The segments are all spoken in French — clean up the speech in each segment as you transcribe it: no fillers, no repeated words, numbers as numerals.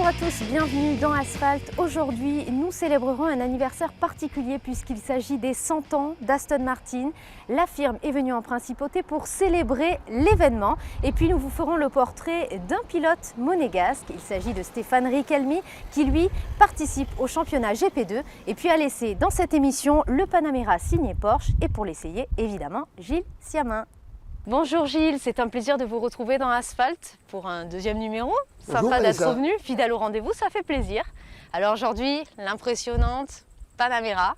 Bonjour à tous, bienvenue dans Asphalt. Aujourd'hui, nous célébrerons un anniversaire particulier puisqu'il s'agit des 100 ans d'Aston Martin. La firme est venue en principauté pour célébrer l'événement. Et puis nous vous ferons le portrait d'un pilote monégasque. Il s'agit de Stéphane Richelmy qui lui participe au championnat GP2 et puis a laissé dans cette émission le Panamera signé Porsche et pour l'essayer évidemment Gilles Siamin. Bonjour Gilles, c'est un plaisir de vous retrouver dans Asphalt pour un deuxième numéro. Sympa d'être revenu, fidèle au rendez-vous, ça fait plaisir. Alors aujourd'hui, l'impressionnante Panamera.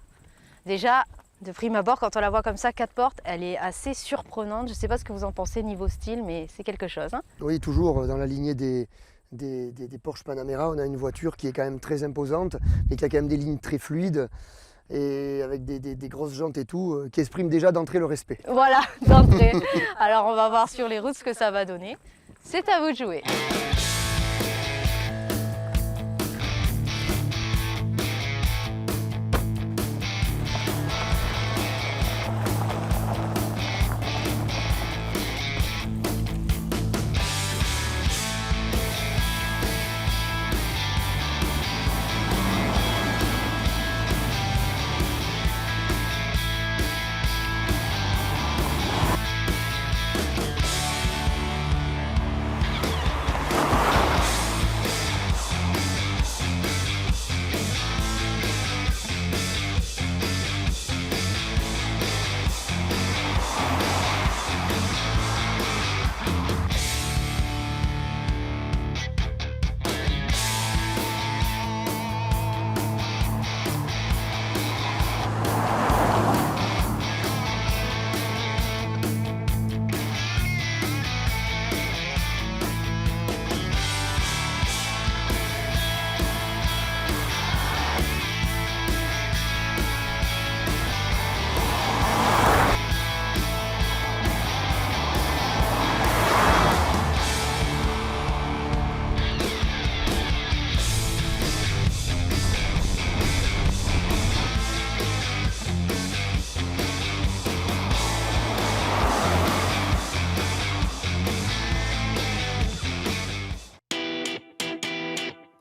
Déjà, de prime abord, quand on la voit comme ça, 4 portes, elle est assez surprenante. Je ne sais pas ce que vous en pensez niveau style, mais c'est quelque chose. Hein. Oui, toujours dans la lignée des Porsche Panamera, on a une voiture qui est quand même très imposante, mais qui a quand même des lignes très fluides. Et avec des grosses jantes et tout, qui expriment déjà d'entrée le respect. Voilà, d'entrée. Alors on va voir sur les routes ce que ça va donner. C'est à vous de jouer.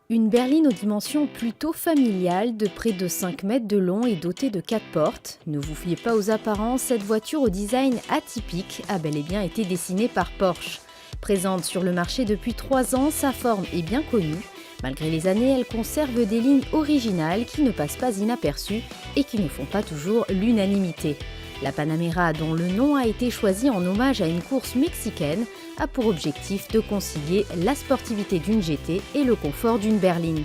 Une berline aux dimensions plutôt familiales, de près de 5 mètres de long et dotée de 4 portes. Ne vous fiez pas aux apparences, cette voiture au design atypique a bel et bien été dessinée par Porsche. Présente sur le marché depuis 3 ans, sa forme est bien connue. Malgré les années, elle conserve des lignes originales qui ne passent pas inaperçues et qui ne font pas toujours l'unanimité. La Panamera, dont le nom a été choisi en hommage à une course mexicaine, a pour objectif de concilier la sportivité d'une GT et le confort d'une berline.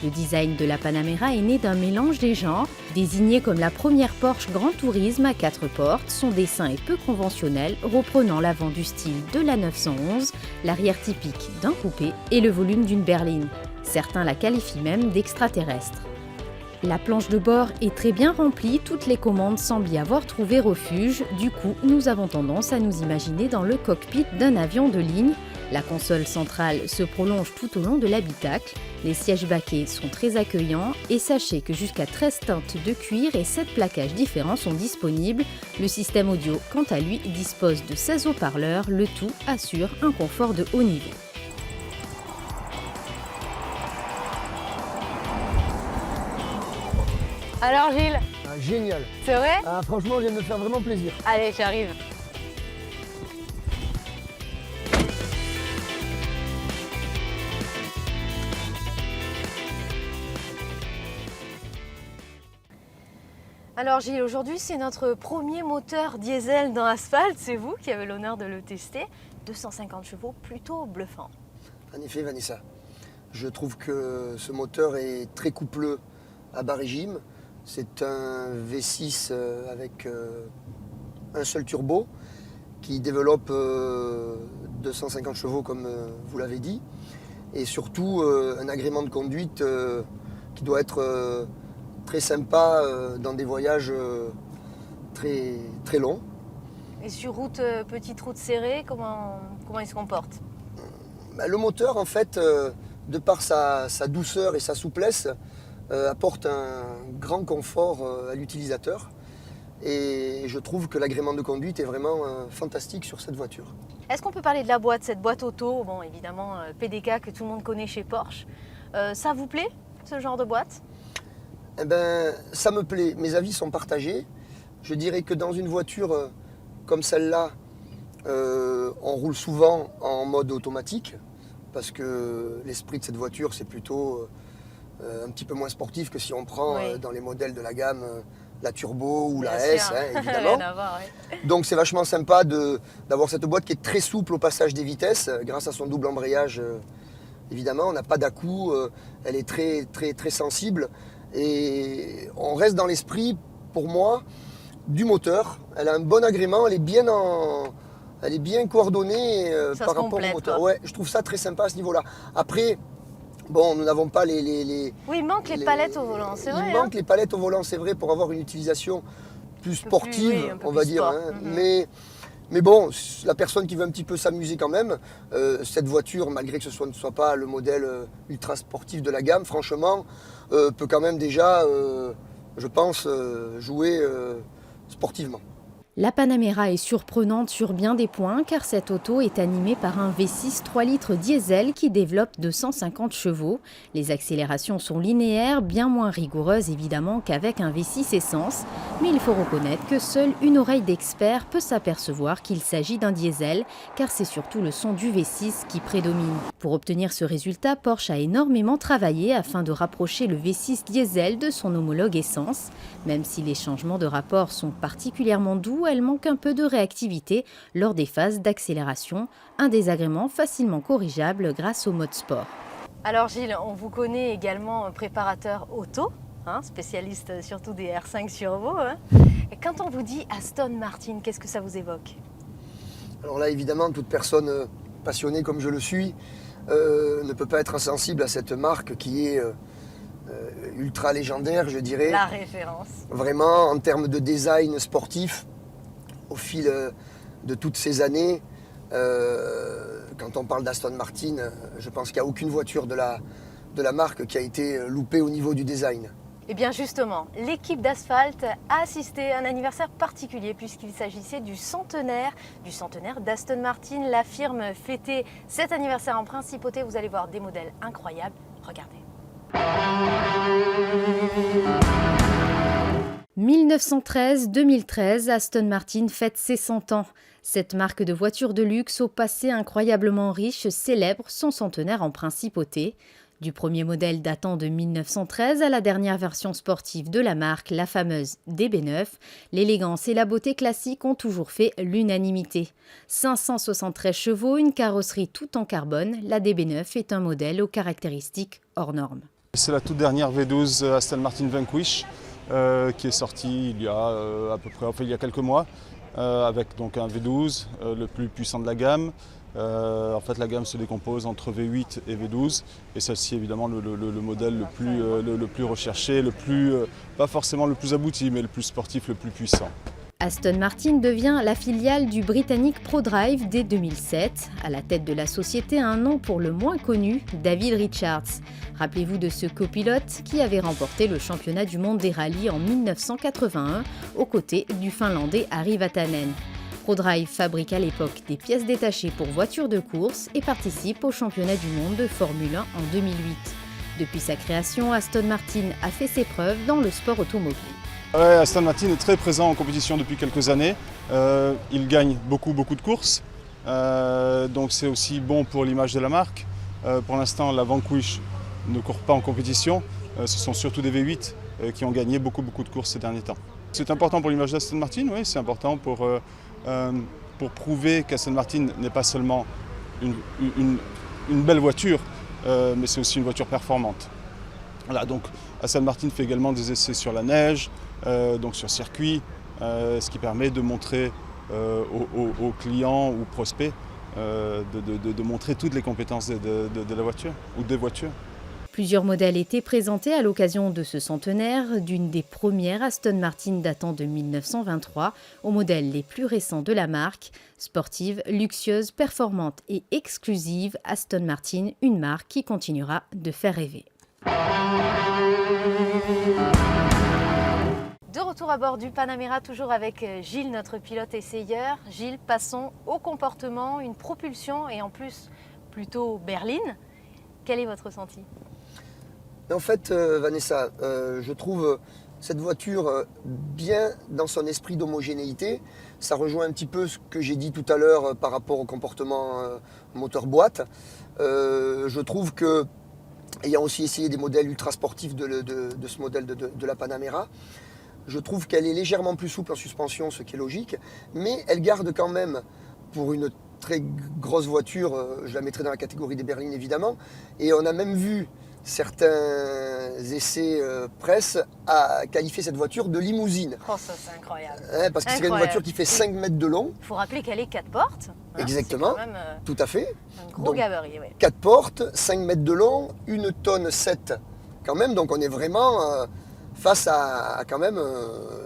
Le design de la Panamera est né d'un mélange des genres. Désignée comme la première Porsche Grand Tourisme à 4 portes, son dessin est peu conventionnel, reprenant l'avant du style de la 911, l'arrière typique d'un coupé et le volume d'une berline. Certains la qualifient même d'extraterrestre. La planche de bord est très bien remplie, toutes les commandes semblent y avoir trouvé refuge. Du coup, nous avons tendance à nous imaginer dans le cockpit d'un avion de ligne. La console centrale se prolonge tout au long de l'habitacle. Les sièges baquets sont très accueillants et sachez que jusqu'à 13 teintes de cuir et 7 plaquages différents sont disponibles. Le système audio, quant à lui, dispose de 16 haut-parleurs. Le tout assure un confort de haut niveau. Alors Gilles, Génial. c'est vrai? Franchement, on vient de me faire vraiment plaisir. Allez, j'arrive. Alors Gilles, aujourd'hui c'est notre premier moteur diesel dans Asphalt, c'est vous qui avez l'honneur de le tester. 250 chevaux, plutôt bluffant. En effet, Vanessa, je trouve que ce moteur est très coupleux à bas régime. C'est un V6 avec un seul turbo qui développe 250 chevaux comme vous l'avez dit et surtout un agrément de conduite qui doit être très sympa dans des voyages très, très longs. Et sur route, petite route serrée, comment il se comporte? Le moteur en fait, de par sa douceur et sa souplesse, apporte un grand confort à l'utilisateur et je trouve que l'agrément de conduite est vraiment fantastique sur cette voiture. Est-ce qu'on peut parler de la boîte, cette boîte auto, bon évidemment PDK que tout le monde connaît chez Porsche. Ça vous plaît, ce genre de boîte? Eh ben, ça me plaît. Mes avis sont partagés. Je dirais que dans une voiture comme celle-là, on roule souvent en mode automatique parce que l'esprit de cette voiture, c'est plutôt un petit peu moins sportif que si on prend Oui. dans les modèles de la gamme la Turbo ou la Bien S, sûr. hein, évidemment. Rien à voir, ouais. Donc c'est vachement sympa d'avoir cette boîte qui est très souple au passage des vitesses grâce à son double embrayage. Évidemment, on n'a pas d'à-coup, elle est très, très, très sensible et on reste dans l'esprit, pour moi, du moteur. Elle a un bon agrément, elle est bien coordonnée Ça par se rapport au complète, moteur. quoi. Ouais, je trouve ça très sympa à ce niveau-là. Après, bon, nous n'avons pas Oui, il manque les palettes au volant, c'est vrai. Il manque les palettes au volant, c'est vrai, pour avoir une utilisation plus sportive, un peu on plus va dire. sport. Hein. Mais bon, la personne qui veut un petit peu s'amuser quand même, cette voiture, malgré que ce ne soit pas le modèle ultra sportif de la gamme, franchement, peut quand même déjà, je pense, jouer sportivement. La Panamera est surprenante sur bien des points car cette auto est animée par un V6 3 litres diesel qui développe 250 chevaux. Les accélérations sont linéaires, bien moins rigoureuses évidemment qu'avec un V6 essence, mais il faut reconnaître que seule une oreille d'expert peut s'apercevoir qu'il s'agit d'un diesel car c'est surtout le son du V6 qui prédomine. Pour obtenir ce résultat, Porsche a énormément travaillé afin de rapprocher le V6 diesel de son homologue essence. Même si les changements de rapport sont particulièrement doux, elle manque un peu de réactivité lors des phases d'accélération, un désagrément facilement corrigeable grâce au mode sport. Alors Gilles, on vous connaît également préparateur auto, spécialiste surtout des R5 Turbo. Et quand on vous dit Aston Martin, qu'est-ce que ça vous évoque? Alors là, évidemment, toute personne passionnée comme je le suis ne peut pas être insensible à cette marque qui est ultra légendaire, je dirais. La référence. Vraiment, en termes de design sportif, au fil de toutes ces années, quand on parle d'Aston Martin, je pense qu'il n'y a aucune voiture de la marque qui a été loupée au niveau du design. Et bien justement, l'équipe d'Asphalt a assisté à un anniversaire particulier puisqu'il s'agissait du centenaire d'Aston Martin. La firme fêtait cet anniversaire en principauté. Vous allez voir des modèles incroyables. Regardez. 1913-2013, Aston Martin fête ses 100 ans. Cette marque de voitures de luxe au passé incroyablement riche célèbre son centenaire en principauté. Du premier modèle datant de 1913 à la dernière version sportive de la marque, la fameuse DB9, l'élégance et la beauté classique ont toujours fait l'unanimité. 573 chevaux, une carrosserie tout en carbone, la DB9 est un modèle aux caractéristiques hors normes. C'est la toute dernière V12 Aston Martin Vanquish qui est sortie il y a il y a quelques mois avec donc un V12 le plus puissant de la gamme. En fait, la gamme se décompose entre V8 et V12 et celle-ci évidemment le modèle le plus recherché, pas forcément le plus abouti mais le plus sportif, le plus puissant. Aston Martin devient la filiale du britannique ProDrive dès 2007. À la tête de la société, un nom pour le moins connu, David Richards. Rappelez-vous de ce copilote qui avait remporté le championnat du monde des rallyes en 1981 aux côtés du Finlandais Harri Vatanen. ProDrive fabrique à l'époque des pièces détachées pour voitures de course et participe au championnat du monde de Formule 1 en 2008. Depuis sa création, Aston Martin a fait ses preuves dans le sport automobile. Ouais, Aston Martin est très présent en compétition depuis quelques années. Il gagne beaucoup de courses, donc c'est aussi bon pour l'image de la marque. Pour l'instant, la Vanquish ne court pas en compétition. Ce sont surtout des V8 qui ont gagné beaucoup de courses ces derniers temps. C'est important pour l'image d'Aston Martin, oui, c'est important pour prouver qu'Aston Martin n'est pas seulement une belle voiture, mais c'est aussi une voiture performante. Voilà, donc Aston Martin fait également des essais sur la neige, donc sur circuit, ce qui permet de montrer aux clients ou prospects de montrer toutes les compétences de la voiture ou des voitures. Plusieurs modèles étaient présentés à l'occasion de ce centenaire, d'une des premières Aston Martin datant de 1923 aux modèles les plus récents de la marque. Sportive, luxueuse, performante et exclusive, Aston Martin, une marque qui continuera de faire rêver. De retour à bord du Panamera, toujours avec Gilles, notre pilote essayeur. Gilles, passons au comportement, une propulsion et en plus plutôt berline. Quel est votre ressenti ? En fait, Vanessa, je trouve cette voiture bien dans son esprit d'homogénéité. Ça rejoint un petit peu ce que j'ai dit tout à l'heure par rapport au comportement moteur-boîte. Je trouve que, ayant aussi essayé des modèles ultra sportifs de ce modèle de la Panamera, je trouve qu'elle est légèrement plus souple en suspension, ce qui est logique, mais elle garde quand même, pour une très grosse voiture, je la mettrai dans la catégorie des berlines évidemment, et on a même vu certains essais presse à qualifier cette voiture de limousine. Oh, ça c'est incroyable. Parce que c'est une voiture qui fait 5 mètres de long. Il faut rappeler qu'elle est 4 portes. Exactement, c'est quand même, tout à fait. un gros Donc, gabarit. Ouais. 4 portes, 5 mètres de long, 1 tonne 7 quand même, donc on est vraiment face à quand même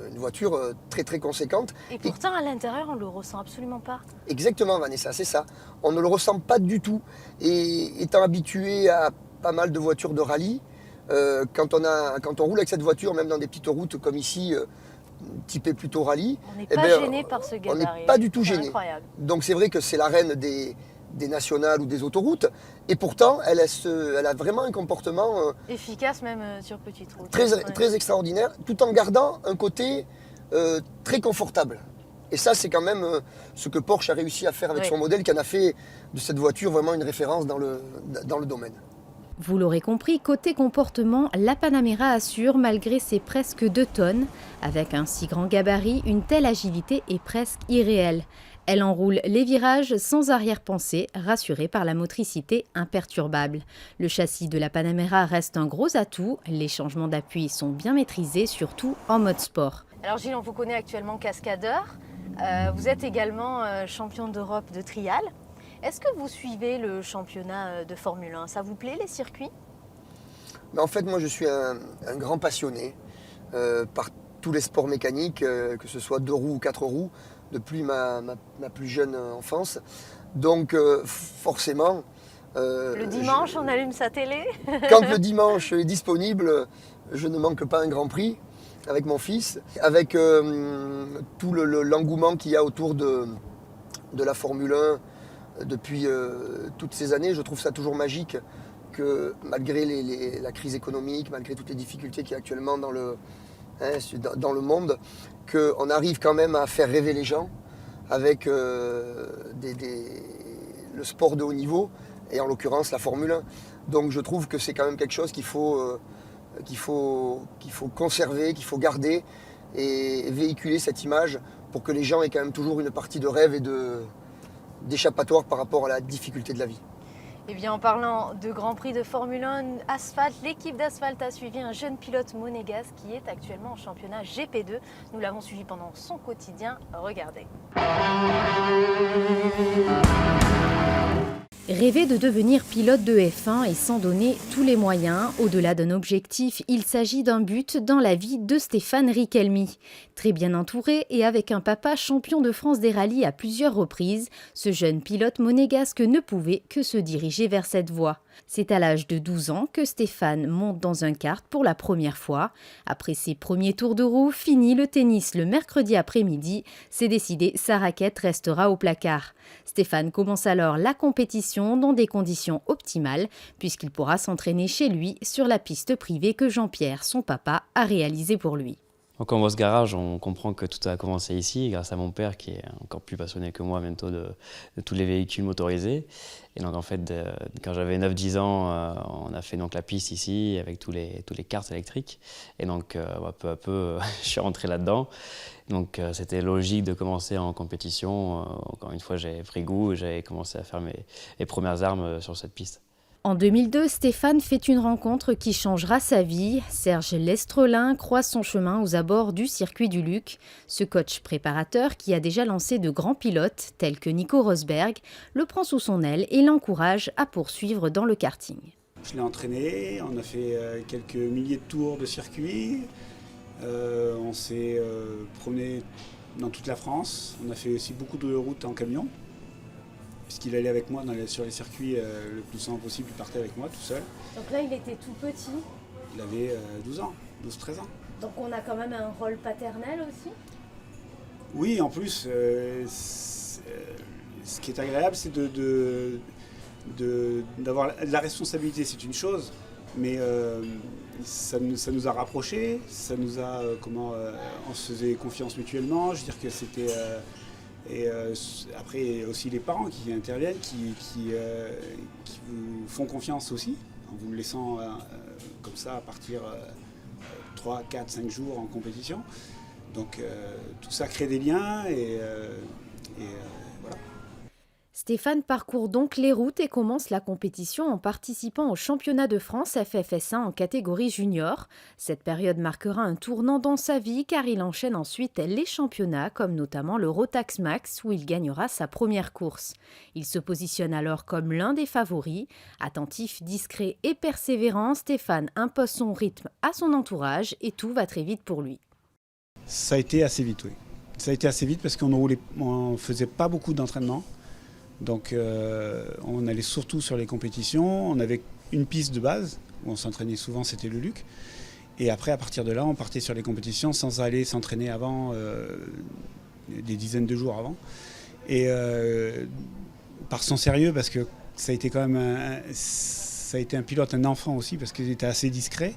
une voiture très très conséquente. Et pourtant à l'intérieur on le ressent absolument pas. Exactement Vanessa, c'est ça. On ne le ressent pas du tout. Et étant habitué à pas mal de voitures de rallye, quand on roule avec cette voiture, même dans des petites routes comme ici, typée plutôt rallye, On n'est pas gêné par ce gabarit. On n'est pas du tout C'est gêné. incroyable. Donc c'est vrai que c'est la reine des nationales ou des autoroutes, et pourtant elle a vraiment un comportement Efficace même sur petite route. très extraordinaire, tout en gardant un côté très confortable. Et ça, c'est quand même ce que Porsche a réussi à faire avec son modèle, qui en a fait de cette voiture vraiment une référence dans le domaine. Vous l'aurez compris, côté comportement, la Panamera assure malgré ses presque 2 tonnes. Avec un si grand gabarit, une telle agilité est presque irréelle. Elle enroule les virages sans arrière-pensée, rassurée par la motricité imperturbable. Le châssis de la Panamera reste un gros atout, les changements d'appui sont bien maîtrisés, surtout en mode sport. Alors Gilles, on vous connaît actuellement cascadeur, vous êtes également champion d'Europe de trial. Est-ce que vous suivez le championnat de Formule 1 ? Ça vous plaît les circuits ? En fait, moi je suis un grand passionné par tous les sports mécaniques, que ce soit 2 roues ou 4 roues, depuis ma plus jeune enfance. Donc forcément... le dimanche, on allume sa télé. Quand le dimanche est disponible, je ne manque pas un Grand Prix avec mon fils, avec tout l'engouement qu'il y a autour de la Formule 1 depuis toutes ces années. Je trouve ça toujours magique que malgré la crise économique, malgré toutes les difficultés qu'il y a actuellement dans le monde, qu'on arrive quand même à faire rêver les gens avec le sport de haut niveau, et en l'occurrence la Formule 1. Donc je trouve que c'est quand même quelque chose qu'il faut conserver, qu'il faut garder et véhiculer cette image pour que les gens aient quand même toujours une partie de rêve et d'échappatoire par rapport à la difficulté de la vie. Eh bien, en parlant de Grand Prix de Formule 1 Asphalte, l'équipe d'Asphalte a suivi un jeune pilote monégasque qui est actuellement en championnat GP2. Nous l'avons suivi pendant son quotidien. Regardez. Rêver de devenir pilote de F1 et s'en donner tous les moyens, au-delà d'un objectif, il s'agit d'un but dans la vie de Stéphane Richelmy. Très bien entouré et avec un papa champion de France des rallyes à plusieurs reprises, ce jeune pilote monégasque ne pouvait que se diriger vers cette voie. C'est à l'âge de 12 ans que Stéphane monte dans un kart pour la première fois. Après ses premiers tours de roue, fini le tennis le mercredi après-midi. C'est décidé, sa raquette restera au placard. Stéphane commence alors la compétition dans des conditions optimales, puisqu'il pourra s'entraîner chez lui sur la piste privée que Jean-Pierre, son papa, a réalisée pour lui. Donc quand on voit ce garage, on comprend que tout a commencé ici, grâce à mon père qui est encore plus passionné que moi bientôt de tous les véhicules motorisés. Et donc en fait, quand j'avais 9-10 ans, on a fait donc la piste ici avec tous les karts électriques. Et donc peu à peu, je suis rentré là-dedans. Donc c'était logique de commencer en compétition. Encore une fois, j'ai pris goût et j'ai commencé à faire mes premières armes sur cette piste. En 2002, Stéphane fait une rencontre qui changera sa vie. Serge Lestrelin croise son chemin aux abords du circuit du Luc. Ce coach préparateur, qui a déjà lancé de grands pilotes, tels que Nico Rosberg, le prend sous son aile et l'encourage à poursuivre dans le karting. Je l'ai entraîné, on a fait quelques milliers de tours de circuit. On s'est promené dans toute la France. On a fait aussi beaucoup de routes en camion, puisqu'il allait avec moi sur les circuits le plus souvent possible, il partait avec moi tout seul. Donc là, il était tout petit. Il avait 12 ans, 12-13 ans. Donc on a quand même un rôle paternel aussi. Oui, en plus, ce qui est agréable, c'est d'avoir de la responsabilité, c'est une chose, mais ça nous a rapprochés, ça nous a on se faisait confiance mutuellement. Je veux dire que c'était après aussi les parents qui interviennent, qui vous font confiance aussi en vous laissant comme ça partir 3, 4, 5 jours en compétition. Donc tout ça crée des liens et voilà. Stéphane parcourt donc les routes et commence la compétition en participant au championnat de France FFS1 en catégorie junior. Cette période marquera un tournant dans sa vie car il enchaîne ensuite les championnats comme notamment le Rotax Max où il gagnera sa première course. Il se positionne alors comme l'un des favoris. Attentif, discret et persévérant, Stéphane impose son rythme à son entourage et tout va très vite pour lui. Ça a été assez vite, oui. Ça a été assez vite parce qu'on ne faisait pas beaucoup d'entraînement. Donc on allait surtout sur les compétitions, on avait une piste de base où on s'entraînait souvent, c'était le Luc. Et après à partir de là on partait sur les compétitions sans aller s'entraîner avant, des dizaines de jours avant. Et par son sérieux parce que ça a été quand même ça a été un pilote, un enfant aussi parce qu'il était assez discret.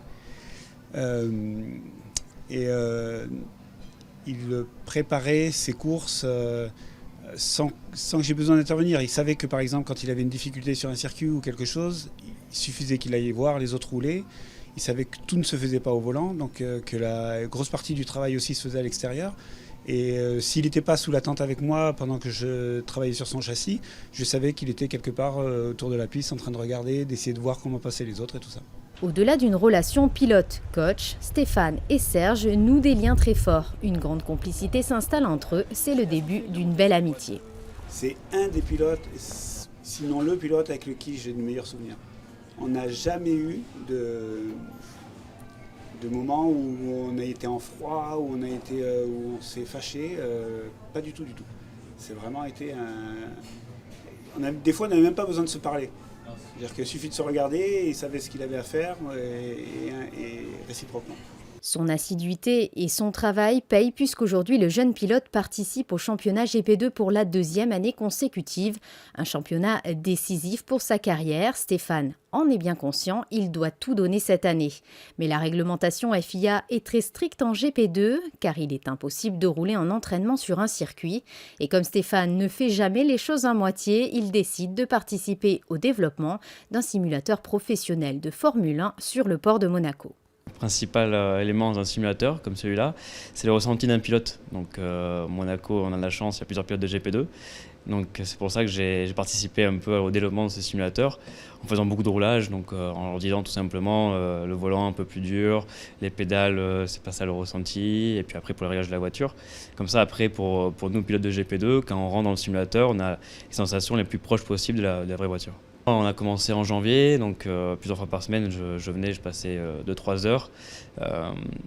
Il préparait ses courses sans que j'ai besoin d'intervenir. Il savait que par exemple quand il avait une difficulté sur un circuit ou quelque chose, il suffisait qu'il aille voir les autres rouler. Il savait que tout ne se faisait pas au volant, donc que la grosse partie du travail aussi se faisait à l'extérieur. Et s'il n'était pas sous la tente avec moi pendant que je travaillais sur son châssis, je savais qu'il était quelque part autour de la piste en train de regarder, d'essayer de voir comment passaient les autres et tout ça. Au-delà d'une relation pilote-coach, Stéphane et Serge nouent des liens très forts. Une grande complicité s'installe entre eux, c'est le début d'une belle amitié. C'est un des pilotes, sinon le pilote avec lequel j'ai de meilleurs souvenirs. On n'a jamais eu de moments où on a été en froid, où on s'est fâché, pas du tout. C'est vraiment été des fois on n'avait même pas besoin de se parler. C'est-à-dire qu'il suffit de se regarder, il savait ce qu'il avait à faire et réciproquement. Son assiduité et son travail payent puisqu'aujourd'hui le jeune pilote participe au championnat GP2 pour la 2e année consécutive. Un championnat décisif pour sa carrière. Stéphane en est bien conscient, il doit tout donner cette année. Mais la réglementation FIA est très stricte en GP2 car il est impossible de rouler en entraînement sur un circuit. Et comme Stéphane ne fait jamais les choses à moitié, il décide de participer au développement d'un simulateur professionnel de Formule 1 sur le port de Monaco. Le principal élément d'un simulateur comme celui-là, c'est le ressenti d'un pilote. Donc Monaco, on a de la chance, il y a plusieurs pilotes de GP2. Donc c'est pour ça que j'ai participé un peu au développement de ce simulateur en faisant beaucoup de roulage, donc en leur disant tout simplement le volant un peu plus dur, les pédales c'est pas ça le ressenti, et puis après pour le réglage de la voiture. Comme ça après pour nous pilotes de GP2, quand on rentre dans le simulateur, on a les sensations les plus proches possibles de la vraie voiture. On a commencé en janvier, donc plusieurs fois par semaine, je venais, je passais 2-3 heures.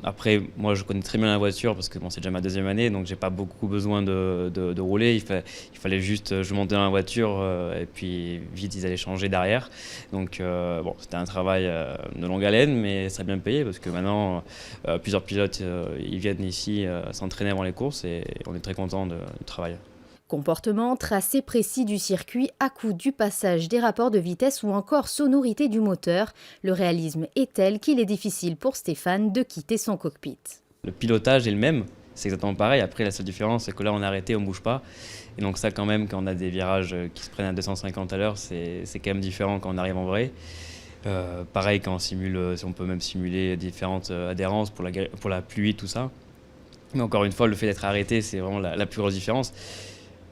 Après, moi, je connais très bien la voiture parce que bon, c'est déjà ma 2e année, donc j'ai pas beaucoup besoin de rouler. Il fallait juste, je montais dans la voiture et puis vite, ils allaient changer derrière. Donc bon, c'était un travail de longue haleine, mais ça a bien payé parce que maintenant, plusieurs pilotes, ils viennent ici s'entraîner avant les courses et on est très contents du travail. Comportement, tracé précis du circuit, à-coup du passage des rapports de vitesse ou encore sonorité du moteur, le réalisme est tel qu'il est difficile pour Stéphane de quitter son cockpit. Le pilotage est le même, c'est exactement pareil. Après, la seule différence, c'est que là, on est arrêté, on ne bouge pas. Et donc ça, quand même, quand on a des virages qui se prennent à 250 à l'heure, c'est quand même différent quand on arrive en vrai. Pareil, quand on simule, on peut même simuler différentes adhérences pour la pluie, tout ça. Mais encore une fois, le fait d'être arrêté, c'est vraiment la plus grosse différence.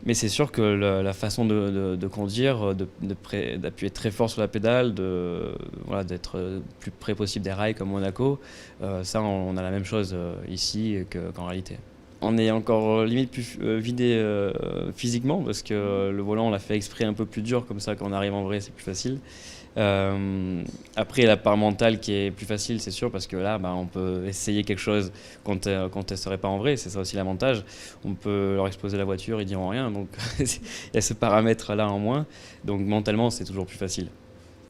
Mais c'est sûr que la façon de conduire, d'appuyer très fort sur la pédale, d'être le plus près possible des rails comme Monaco, ça on a la même chose ici qu'en réalité. On est encore limite plus vidé physiquement parce que le volant on l'a fait exprès un peu plus dur, comme ça quand on arrive en vrai c'est plus facile. Après la part mentale qui est plus facile c'est sûr parce que là on peut essayer quelque chose qu'on ne testerait pas en vrai, c'est ça aussi l'avantage. On peut leur exposer la voiture, ils diront rien, donc il y a ce paramètre là en moins, donc mentalement c'est toujours plus facile.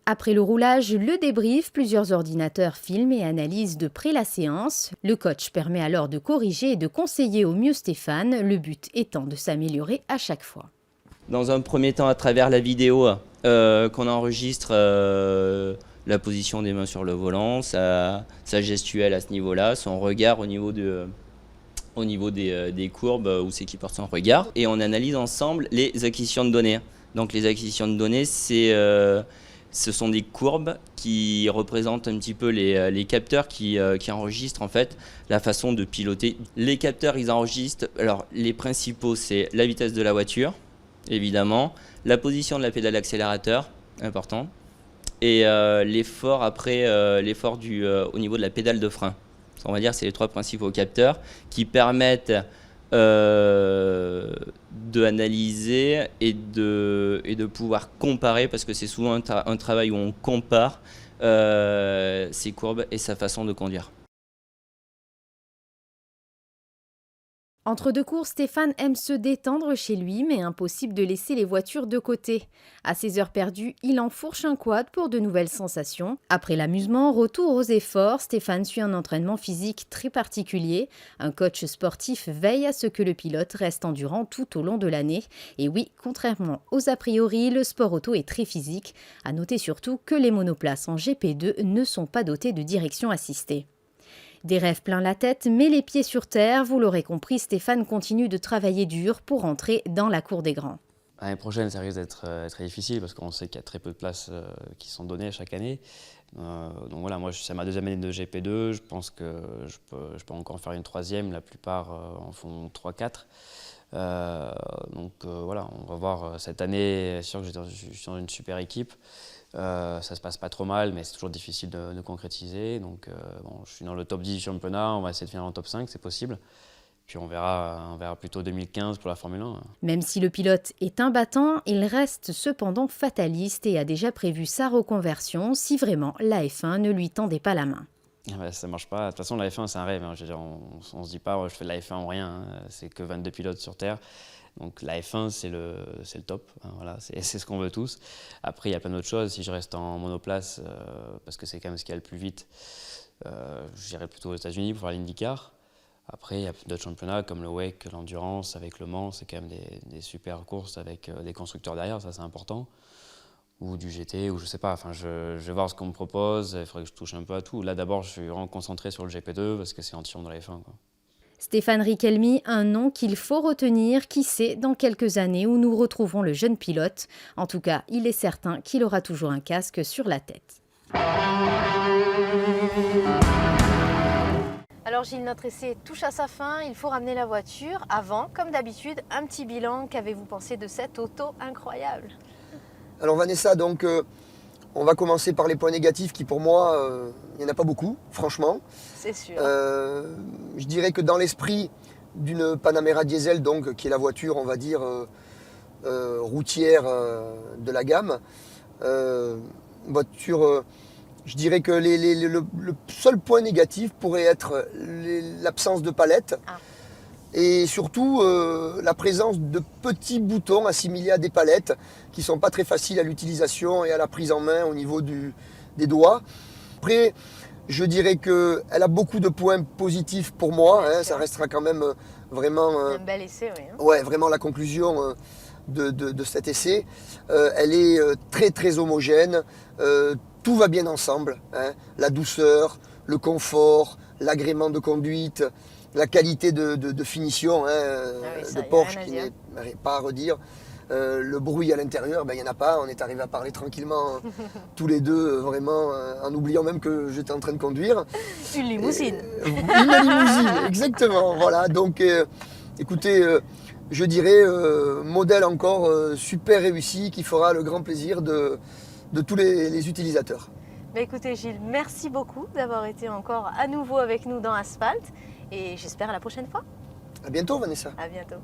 Après le roulage, le débrief, plusieurs ordinateurs filment et analysent de près la séance. Le coach permet alors de corriger et de conseiller au mieux Stéphane, le but étant de s'améliorer à chaque fois. Dans un premier temps, à travers la vidéo qu'on enregistre la position des mains sur le volant, sa gestuelle à ce niveau-là, son regard au niveau des courbes où c'est qu'il porte son regard. Et on analyse ensemble les acquisitions de données. Donc les acquisitions de données, ce sont des courbes qui représentent un petit peu les capteurs qui enregistrent en fait la façon de piloter. Les capteurs, ils enregistrent, alors les principaux, c'est la vitesse de la voiture, évidemment, la position de la pédale d'accélérateur, important, et l'effort après, au niveau de la pédale de frein. On va dire c'est les 3 principaux capteurs qui permettent d'analyser et de pouvoir comparer, parce que c'est souvent un travail où on compare ses courbes et sa façon de conduire. Entre deux courses, Stéphane aime se détendre chez lui, mais impossible de laisser les voitures de côté. À ses heures perdues, il enfourche un quad pour de nouvelles sensations. Après l'amusement, retour aux efforts, Stéphane suit un entraînement physique très particulier. Un coach sportif veille à ce que le pilote reste endurant tout au long de l'année. Et oui, contrairement aux a priori, le sport auto est très physique. À noter surtout que les monoplaces en GP2 ne sont pas dotées de direction assistée. Des rêves plein la tête, mais les pieds sur terre, vous l'aurez compris, Stéphane continue de travailler dur pour entrer dans la cour des grands. L'année prochaine, ça risque d'être très difficile parce qu'on sait qu'il y a très peu de places qui sont données chaque année. Donc voilà, moi c'est ma 2e année de GP2, je pense que je peux encore faire une 3e, la plupart en font 3-4. Voilà, on va voir cette année, c'est sûr que je suis dans une super équipe. Ça se passe pas trop mal, mais c'est toujours difficile de concrétiser. Donc je suis dans le top 10 du championnat, on va essayer de finir en top 5, c'est possible. Puis on verra plutôt 2015 pour la Formule 1. Même si le pilote est imbattant, il reste cependant fataliste et a déjà prévu sa reconversion si vraiment la F1 ne lui tendait pas la main. Ça marche pas. De toute façon, la F1, c'est un rêve. Hein. Je veux dire, on se dit pas, je fais de la F1 ou rien. Hein. C'est que 22 pilotes sur Terre. Donc la F1, c'est le top. Hein, voilà, c'est ce qu'on veut tous. Après, il y a plein d'autres choses. Si je reste en monoplace, parce que c'est quand même ce qui a le plus vite, j'irai plutôt aux États-Unis pour faire l'IndyCar. Après, il y a d'autres championnats comme le WEC, l'Endurance, avec Le Mans. C'est quand même des super courses avec des constructeurs derrière. Ça, c'est important. Ou du GT, ou je sais pas. Enfin, je vais voir ce qu'on me propose. Il faudrait que je touche un peu à tout. Là, d'abord, je suis vraiment concentré sur le GP2 parce que c'est l'antichambre de la F1, quoi. Stéphane Richelmy, un nom qu'il faut retenir, qui sait dans quelques années où nous retrouverons le jeune pilote. En tout cas, il est certain qu'il aura toujours un casque sur la tête. Alors Gilles, notre essai touche à sa fin, il faut ramener la voiture. Avant, comme d'habitude, un petit bilan. Qu'avez-vous pensé de cette auto incroyable ? Alors Vanessa, donc on va commencer par les points négatifs qui pour moi, il n'y en a pas beaucoup, franchement. C'est sûr. Je dirais que dans l'esprit d'une Panamera diesel, donc, qui est la voiture, on va dire, routière de la gamme, voiture, je dirais que le seul point négatif pourrait être l'absence de palette. Ah. Et surtout la présence de petits boutons assimilés à des palettes qui ne sont pas très faciles à l'utilisation et à la prise en main au niveau des doigts. Après, je dirais qu'elle a beaucoup de points positifs pour moi. Hein, ça restera quand même vraiment... un bel essai, oui. Hein. Ouais, vraiment la conclusion de cet essai. Elle est très très homogène. Tout va bien ensemble. Hein, la douceur, le confort, l'agrément de conduite, la qualité de finition de Porsche qui n'est pas à redire. Le bruit à l'intérieur, il n'y en a pas. On est arrivé à parler tranquillement tous les deux, vraiment, en oubliant même que j'étais en train de conduire. Une limousine. Une limousine, exactement. Voilà. Donc, écoutez, je dirais modèle encore super réussi qui fera le grand plaisir de tous les utilisateurs. Écoutez Gilles, merci beaucoup d'avoir été encore à nouveau avec nous dans Asphalt. Et j'espère à la prochaine fois. À bientôt Vanessa. À bientôt.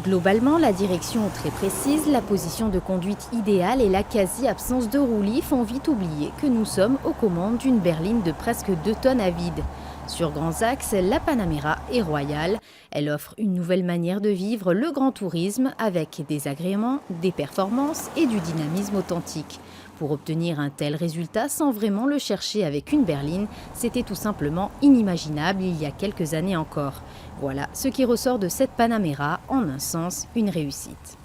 Globalement, la direction très précise, la position de conduite idéale et la quasi-absence de roulis font vite oublier que nous sommes aux commandes d'une berline de presque 2 tonnes à vide. Sur grands axes, la Panamera est royale. Elle offre une nouvelle manière de vivre le grand tourisme avec des agréments, des performances et du dynamisme authentique. Pour obtenir un tel résultat sans vraiment le chercher avec une berline, c'était tout simplement inimaginable il y a quelques années encore. Voilà ce qui ressort de cette Panamera, en un sens, une réussite.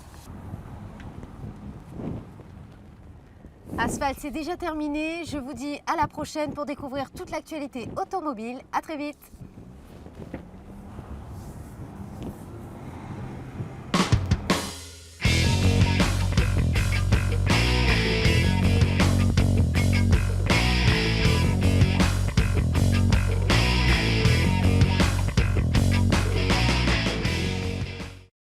Asphalt, c'est déjà terminé. Je vous dis à la prochaine pour découvrir toute l'actualité automobile. À très vite.